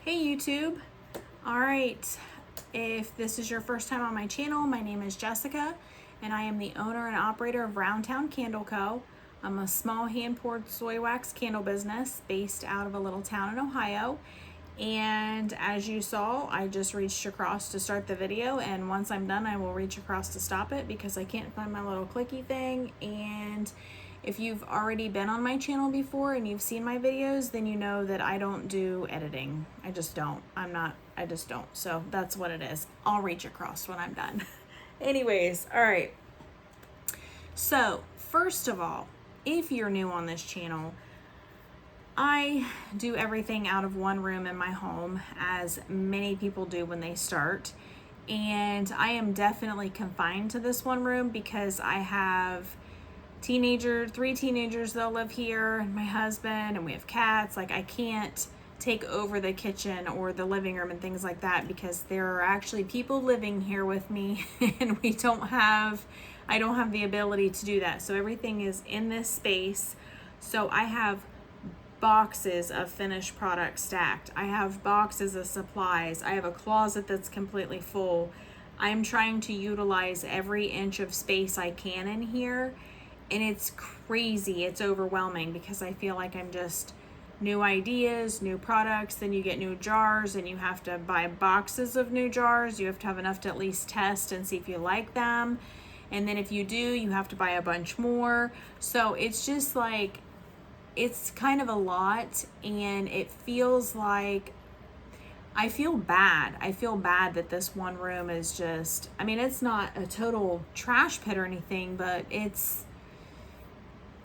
Hey YouTube. All right, if this is your first time on my channel, my name is Jessica and I am the owner and operator of Roundtown Candle Co. I'm a small hand-poured soy wax candle business based out of a little town in Ohio. And as you saw, I just reached across to start the video, and once I'm done I will reach across to stop it because I can't find my little clicky thing. And if you've already been on my channel before and you've seen my videos, then you know that I don't do editing. I just don't. I just don't. So that's what it is. I'll reach across when I'm done. Anyways, all right. So first of all, if you're new on this channel, I do everything out of one room in my home, as many people do when they start. And I am definitely confined to this one room because I have three teenagers that live here, and my husband, and we have cats. Like, I can't take over the kitchen or the living room and things like that because there are actually people living here with me and I don't have the ability to do that. So everything is in this space. So I have boxes of finished products stacked. I have boxes of supplies. I have a closet that's completely full. I'm trying to utilize every inch of space I can in here. And it's crazy. It's overwhelming because I feel like I'm just new ideas, new products. Then you get new jars and you have to buy boxes of new jars. You have to have enough to at least test and see if you like them. And then if you do, you have to buy a bunch more. So it's just like, it's kind of a lot, and it feels like I feel bad. I feel bad that this one room is just, I mean, it's not a total trash pit or anything, but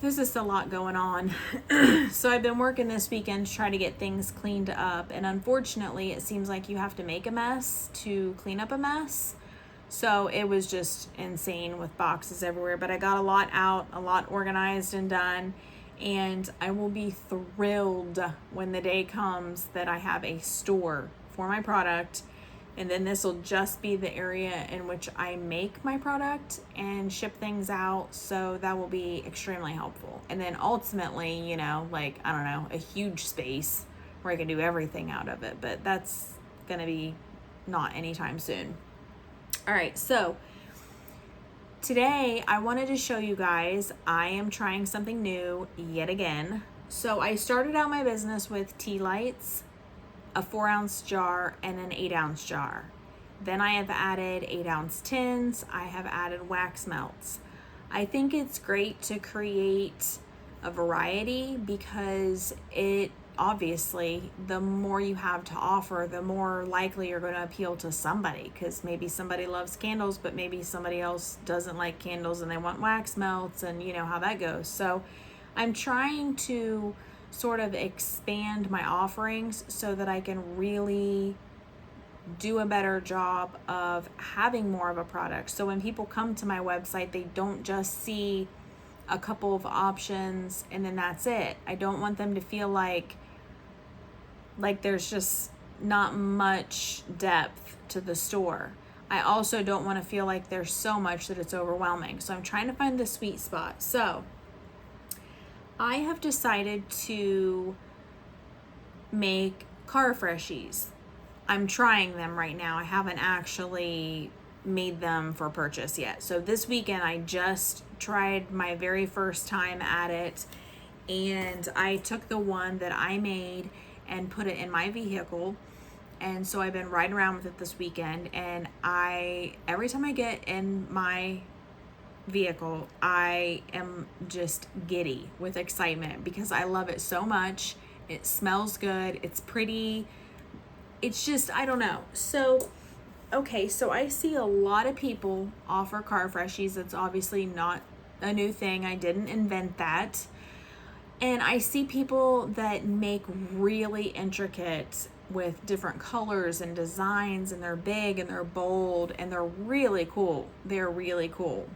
there's just a lot going on. So I've been working this weekend to try to get things cleaned up, and unfortunately it seems like you have to make a mess to clean up a mess. So it was just insane with boxes everywhere, but I got a lot out, a lot organized and done. And I will be thrilled when the day comes that I have a store for my product. And then this will just be the area in which I make my product and ship things out. So that will be extremely helpful. And then ultimately, you know, like, I don't know, a huge space where I can do everything out of it. But that's going to be not anytime soon. All right, so today I wanted to show you guys, I am trying something new yet again. So I started out my business with tea lights, a 4-ounce jar, and an 8-ounce jar. Then I have added 8-ounce tins. I have added wax melts. I think it's great to create a variety because obviously, the more you have to offer, the more likely you're going to appeal to somebody, because maybe somebody loves candles, but maybe somebody else doesn't like candles and they want wax melts, and you know how that goes. So I'm trying to sort of expand my offerings so that I can really do a better job of having more of a product. So when people come to my website, they don't just see a couple of options and then that's it. I don't want them to feel like there's just not much depth to the store. I also don't want to feel like there's so much that it's overwhelming. So I'm trying to find the sweet spot. So I have decided to make car Freshies. I'm trying them right now. I haven't actually made them for purchase yet. So this weekend I just tried my very first time at it, and I took the one that I made and put it in my vehicle. And so I've been riding around with it this weekend, and every time I get in my vehicle, I am just giddy with excitement because I love it so much. It smells good. It's pretty. It's just, I don't know. So, okay, so I see a lot of people offer car Freshies. It's obviously not a new thing. I didn't invent that. And I see people that make really intricate with different colors and designs, and they're big and they're bold and they're really cool. They're really cool.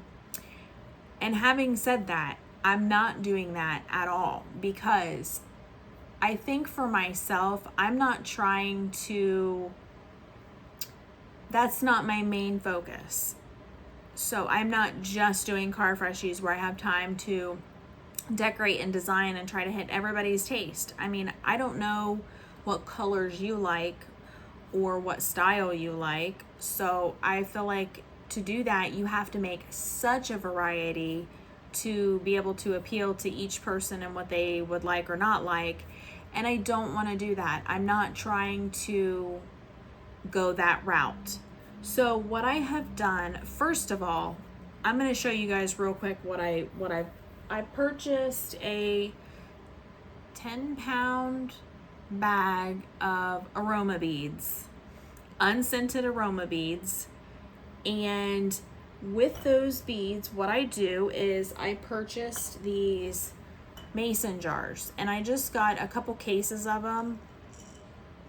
And having said that, I'm not doing that at all because I think for myself, I'm not trying to, that's not my main focus. So I'm not just doing car Freshies where I have time to decorate and design and try to hit everybody's taste. I mean, I don't know what colors you like or what style you like. So I feel like to do that, you have to make such a variety to be able to appeal to each person and what they would like or not like. And I don't want to do that. I'm not trying to go that route. So what I have done, first of all, I'm going to show you guys real quick what I purchased a 10-pound bag of Aroma Beads, unscented Aroma Beads. And with those beads, what I do is I purchased these mason jars, and I just got a couple cases of them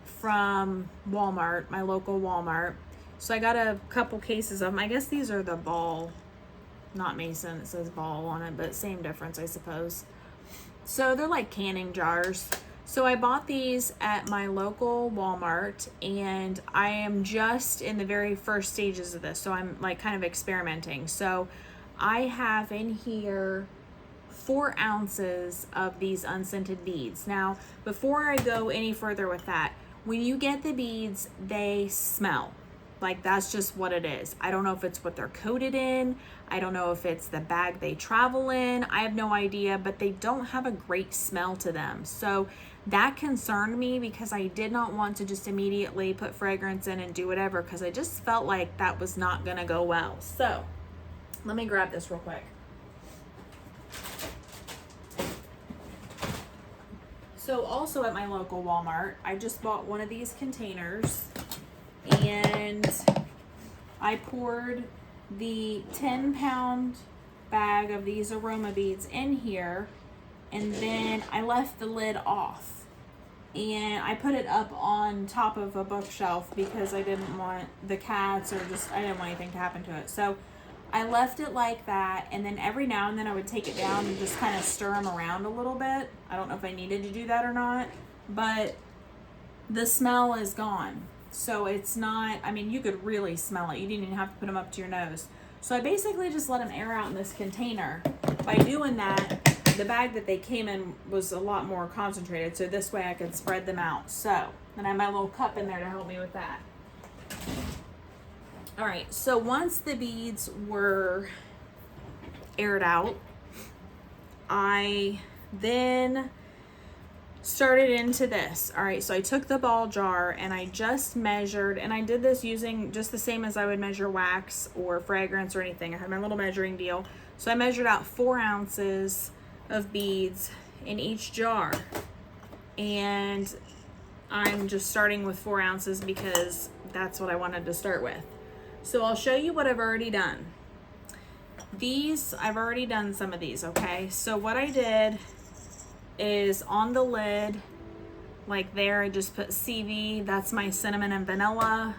from Walmart, my local Walmart. So I got a couple cases of them. I guess these are the ball, not mason, it says ball on it, but same difference, I suppose. So they're like canning jars. So I bought these at my local Walmart, and I am just in the very first stages of this. So I'm like kind of experimenting. So I have in here 4 ounces of these unscented beads. Now, before I go any further with that, when you get the beads, they smell. Like, that's just what it is. I don't know if it's what they're coated in. I don't know if it's the bag they travel in. I have no idea, but they don't have a great smell to them. So that concerned me because I did not want to just immediately put fragrance in and do whatever, because I just felt like that was not gonna go well. So let me grab this real quick. So also at my local Walmart, I just bought one of these containers, and I poured the 10-pound bag of these Aroma Beads in here, and then I left the lid off, and I put it up on top of a bookshelf because I didn't want the cats, or just I didn't want anything to happen to it. So I left it like that, and then every now and then I would take it down and just kind of stir them around a little bit. I don't know if I needed to do that or not, but the smell is gone. So it's not, I mean, you could really smell it. You didn't even have to put them up to your nose. So I basically just let them air out in this container. By doing that, the bag that they came in was a lot more concentrated, so this way I could spread them out. So, and I have my little cup in there to help me with that. All right, so once the beads were aired out, I then started into this. All right, so I took the ball jar and I just measured, and I did this using just the same as I would measure wax or fragrance or anything. I had my little measuring deal. So I measured out 4 ounces of beads in each jar, and I'm just starting with 4 ounces because that's what I wanted to start with. So I'll show you what I've already done. These, I've already done some of these, okay? So what I did is on the lid, like there, I just put CV, that's my cinnamon and vanilla.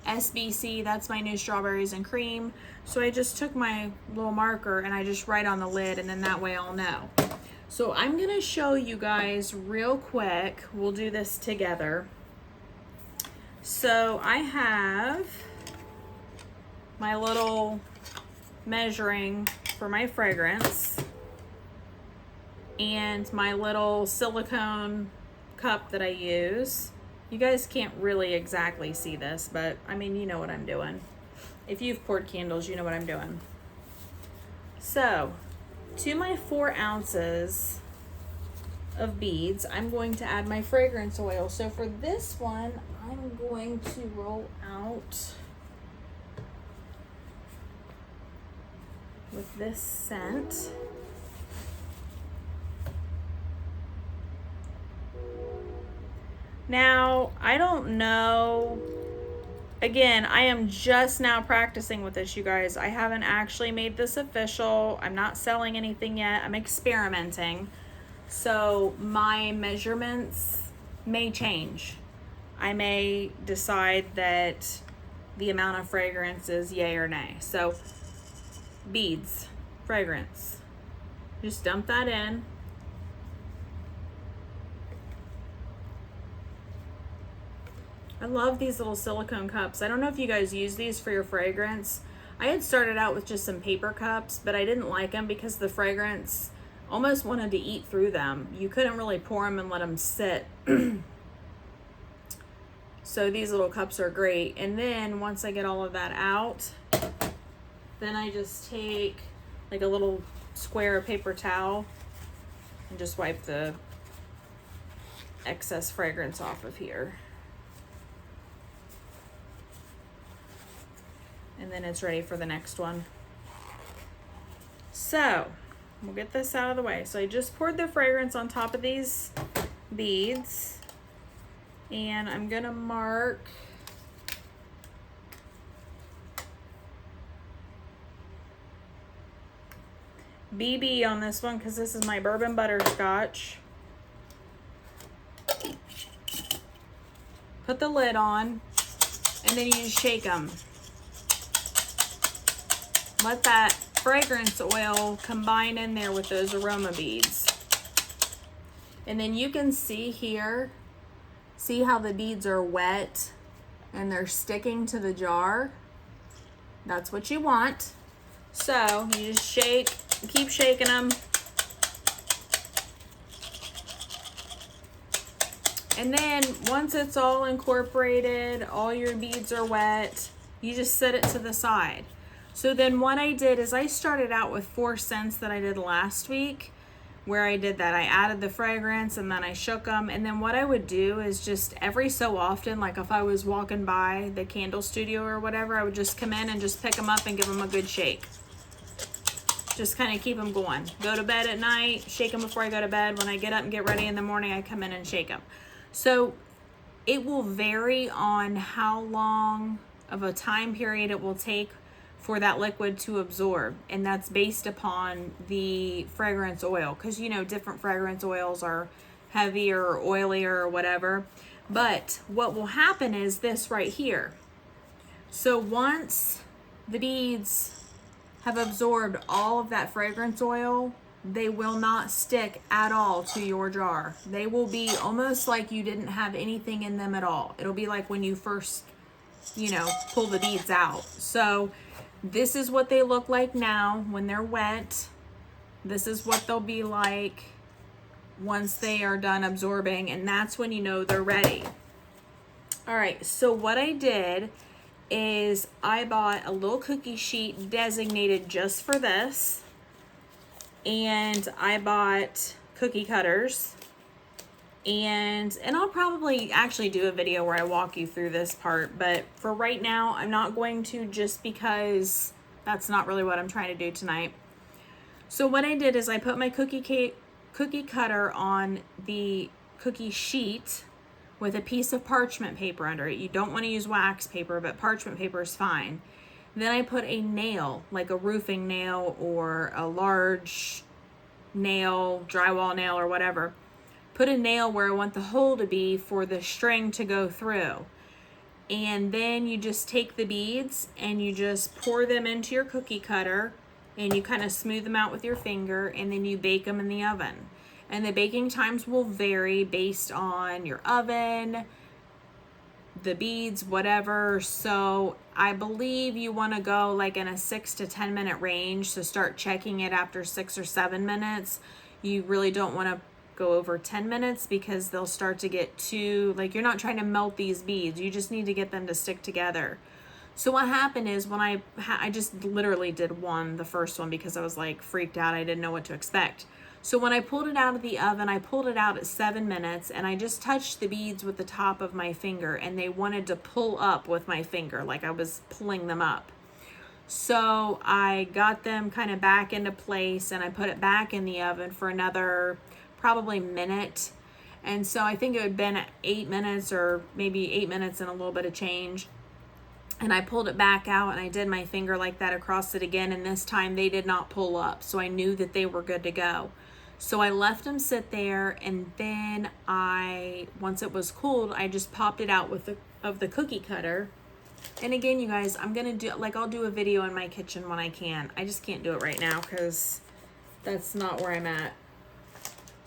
SBC, that's my new strawberries and cream. So I just took my little marker and I just write on the lid, and then that way I'll know. So I'm gonna show you guys real quick. We'll do this together. So I have my little measuring for my fragrance and my little silicone cup that I use. You guys can't really exactly see this, but I mean, you know what I'm doing. If you've poured candles, you know what I'm doing. So to my 4 ounces of beads, I'm going to add my fragrance oil. So for this one, I'm going to roll out with this scent. Now, I don't know, again, I am just now practicing with this, you guys. I haven't actually made this official. I'm not selling anything yet. I'm experimenting. So my measurements may change. I may decide that the amount of fragrance is yay or nay. So beads, fragrance, just dump that in. I love these little silicone cups. I don't know if you guys use these for your fragrance. I had started out with just some paper cups, but I didn't like them because the fragrance almost wanted to eat through them. You couldn't really pour them and let them sit. So these little cups are great. And then once I get all of that out, then I just take like a little square of paper towel and just wipe the excess fragrance off of here. And then it's ready for the next one. So we'll get this out of the way. So I just poured the fragrance on top of these beads, and I'm gonna mark BB on this one because this is my bourbon butterscotch. Put the lid on, and then you just shake them. Let that fragrance oil combine in there with those aroma beads. And then you can see here, see how the beads are wet and they're sticking to the jar? That's what you want. So you just shake, keep shaking them. And then once it's all incorporated, all your beads are wet, you just set it to the side. So then what I did is I started out with 4 scents that I did last week, where I did that. I added the fragrance and then I shook them. And then what I would do is just every so often, like if I was walking by the candle studio or whatever, I would just come in and just pick them up and give them a good shake. Just kind of keep them going. Go to bed at night, shake them before I go to bed. When I get up and get ready in the morning, I come in and shake them. So it will vary on how long of a time period it will take for that liquid to absorb, and that's based upon the fragrance oil, because you know different fragrance oils are heavier or oilier or whatever. But what will happen is this right here. So once the beads have absorbed all of that fragrance oil, they will not stick at all to your jar. They will be almost like you didn't have anything in them at all. It'll be like when you first, you know, pull the beads out. So this is what they look like now when they're wet. This is what they'll be like once they are done absorbing, and that's when you know they're ready. All right, so what I did is I bought a little cookie sheet designated just for this, and I bought cookie cutters, and I'll probably actually do a video where I walk you through this part, but for right now I'm not going to, just because that's not really what I'm trying to do tonight. So what I did is I put my cookie cutter on the cookie sheet with a piece of parchment paper under it. You don't want to use wax paper, but parchment paper is fine. Then I put a nail, like a roofing nail or a large nail, drywall nail or whatever. Put a nail where I want the hole to be for the string to go through. And then you just take the beads and you just pour them into your cookie cutter and you kind of smooth them out with your finger, and then you bake them in the oven. And the baking times will vary based on your oven, the beads, whatever. So I believe you want to go like in a 6 to 10 minute range. So start checking it after 6 or 7 minutes. You really don't want to go over 10 minutes because they'll start to get too, like, you're not trying to melt these beads. You just need to get them to stick together. So what happened is when I just literally did the first one because I was like freaked out. I didn't know what to expect. So when I pulled it out of the oven, I pulled it out at 7 minutes, and I just touched the beads with the top of my finger, and they wanted to pull up with my finger, like I was pulling them up. So I got them kind of back into place, and I put it back in the oven for another probably minute. And so I think it had been 8 minutes, or maybe 8 minutes and a little bit of change. And I pulled it back out and I did my finger like that across it again, and this time they did not pull up. So I knew that they were good to go. So I left them sit there, and then once it was cooled, I just popped it out with the cookie cutter. And again, you guys, I'm gonna do, like, I'll do a video in my kitchen when I can. I just can't do it right now because that's not where I'm at.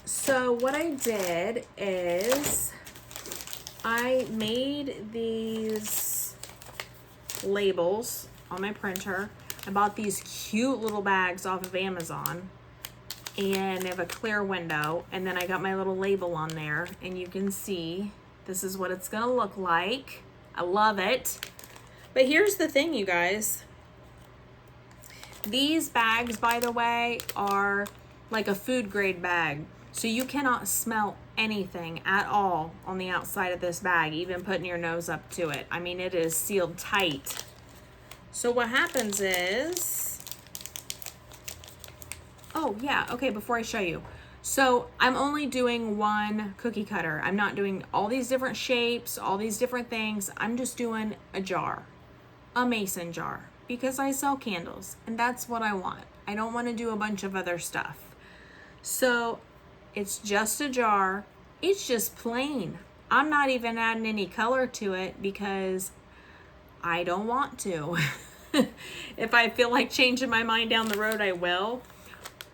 So what I did is I made these labels on my printer. I bought these cute little bags off of Amazon, and they have a clear window, and then I got my little label on there, and you can see this is what it's gonna look like. I love it. But here's the thing, you guys. These bags, by the way, are like a food grade bag. So you cannot smell anything at all on the outside of this bag, even putting your nose up to it. I mean, it is sealed tight. So what happens is, oh yeah, okay, before I show you. So I'm only doing one cookie cutter. I'm not doing all these different shapes, all these different things. I'm just doing a jar, a mason jar, because I sell candles and that's what I want. I don't want to do a bunch of other stuff. So it's just a jar. It's just plain. I'm not even adding any color to it because I don't want to. If I feel like changing my mind down the road, I will.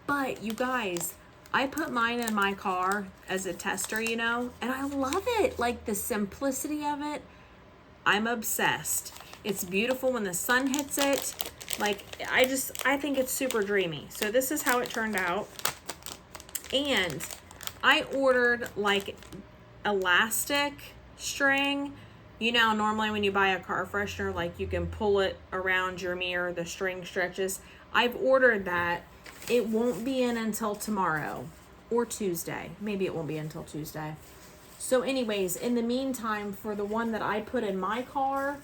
But you guys, I put mine in my car as a tester, you know, and I love it. Like the simplicity of it, I'm obsessed. It's beautiful when the sun hits it. Like, I think it's super dreamy. So this is how it turned out. And I ordered like elastic string. You know, normally when you buy a car freshener, like you can pull it around your mirror, the string stretches. I've ordered that. It won't be in until tomorrow or Tuesday. Maybe it won't be until Tuesday. So anyways, in the meantime, for the one that I put in my car,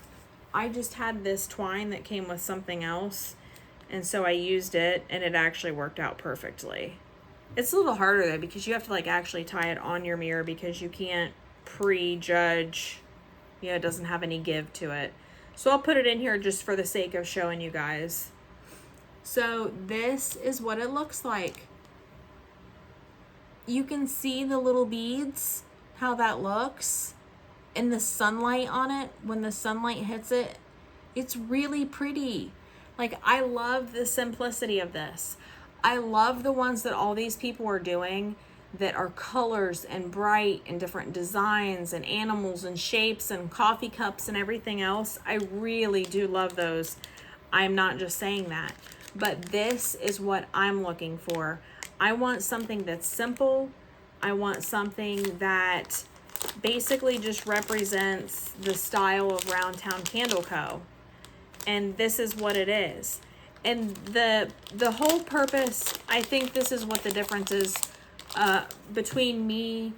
I just had this twine that came with something else. And so I used it and it actually worked out perfectly. It's a little harder though, because you have to like actually tie it on your mirror because you can't prejudge, you know, it doesn't have any give to it. So I'll put it in here just for the sake of showing you guys. So this is what it looks like. You can see the little beads, how that looks, and the sunlight on it. When the sunlight hits it, it's really pretty. Like, I love the simplicity of this. I love the ones that all these people are doing that are colors and bright and different designs and animals and shapes and coffee cups and everything else. I really do love those. I'm not just saying that, but this is what I'm looking for. I want something that's simple. I want something that basically just represents the style of Round Town Candle Co. And this is what it is. And the whole purpose, I think this is what the difference is between me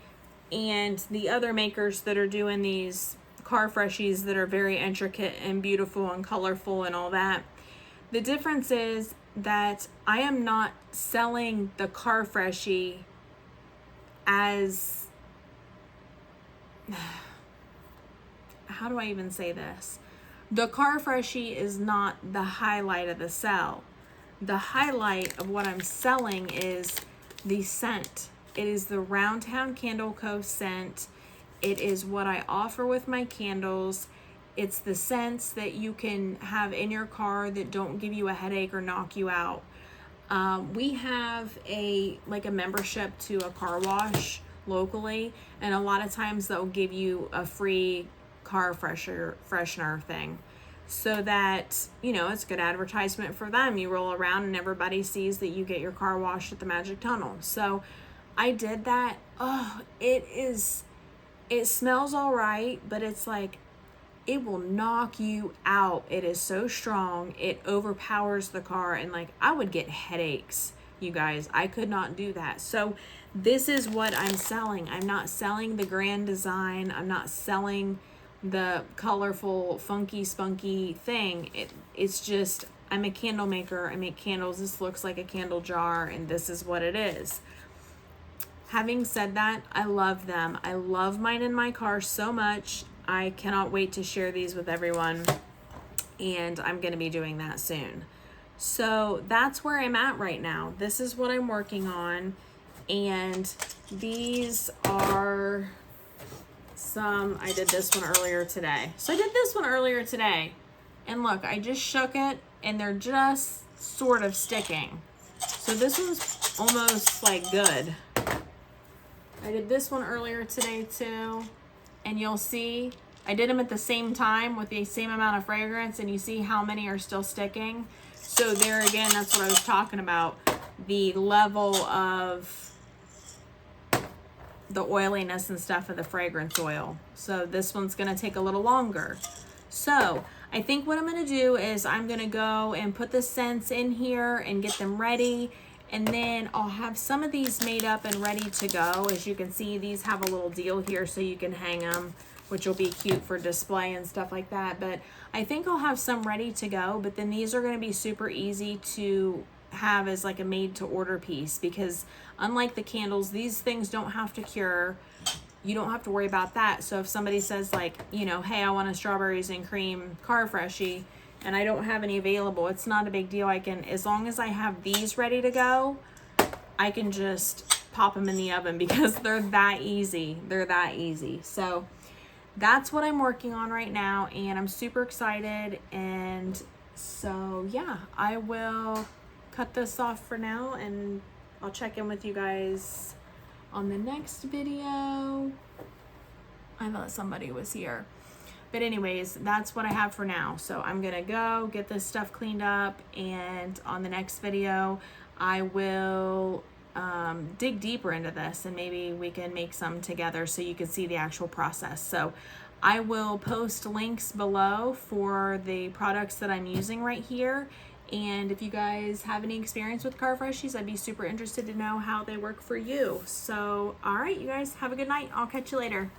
and the other makers that are doing these car freshies that are very intricate and beautiful and colorful and all that. The difference is that I am not selling the car freshie as, how do I even say this? The car freshie is not the highlight of the sell. The highlight of what I'm selling is the scent. It is the Round Town Candle Co. scent. It is what I offer with my candles. It's the scents that you can have in your car that don't give you a headache or knock you out. We have a membership to a car wash locally, and a lot of times they'll give you a free car freshener thing, so that, you know, it's good advertisement for them. You roll around and everybody sees that you get your car washed at the Magic Tunnel. So I did that. Oh, it smells all right, but it's like, it will knock you out. It is so strong. It overpowers the car, and like, I would get headaches, you guys. I could not do that. So this is what I'm selling. I'm not selling the grand design. I'm not selling the colorful, funky, spunky thing. It's just, I'm a candle maker. I make candles. This looks like a candle jar, and this is what it is. Having said that, I love them. I love mine in my car so much. I cannot wait to share these with everyone, and I'm going to be doing that soon. So that's where I'm at right now. This is what I'm working on, and these are some, I did this one earlier today. So I did this one earlier today, and look, I just shook it, and they're just sort of sticking. So this one's almost like good. I did this one earlier today too, and you'll see I did them at the same time with the same amount of fragrance, and you see how many are still sticking. So there again, that's what I was talking about. the level of the oiliness and stuff of the fragrance oil. So this one's gonna take a little longer. So I think what I'm gonna do is I'm gonna go and put the scents in here and get them ready. And then I'll have some of these made up and ready to go. As you can see, these have a little deal here so you can hang them, which will be cute for display and stuff like that. But I think I'll have some ready to go, but then these are gonna be super easy to have as like a made to order piece, because unlike the candles, these things don't have to cure. You don't have to worry about that. So if somebody says like, you know, hey, I want a strawberries and cream car freshie and I don't have any available, it's not a big deal. I can, as long as I have these ready to go, I can just pop them in the oven because they're that easy. They're that easy. So that's what I'm working on right now, and I'm super excited. And so yeah, I will cut this off for now, and I'll check in with you guys on the next video. I thought somebody was here. But anyways, that's what I have for now. So I'm gonna go get this stuff cleaned up, and on the next video, I will dig deeper into this, and maybe we can make some together so you can see the actual process. So I will post links below for the products that I'm using right here. And if you guys have any experience with car freshies, I'd be super interested to know how they work for you. So, all right, you guys have a good night. I'll catch you later.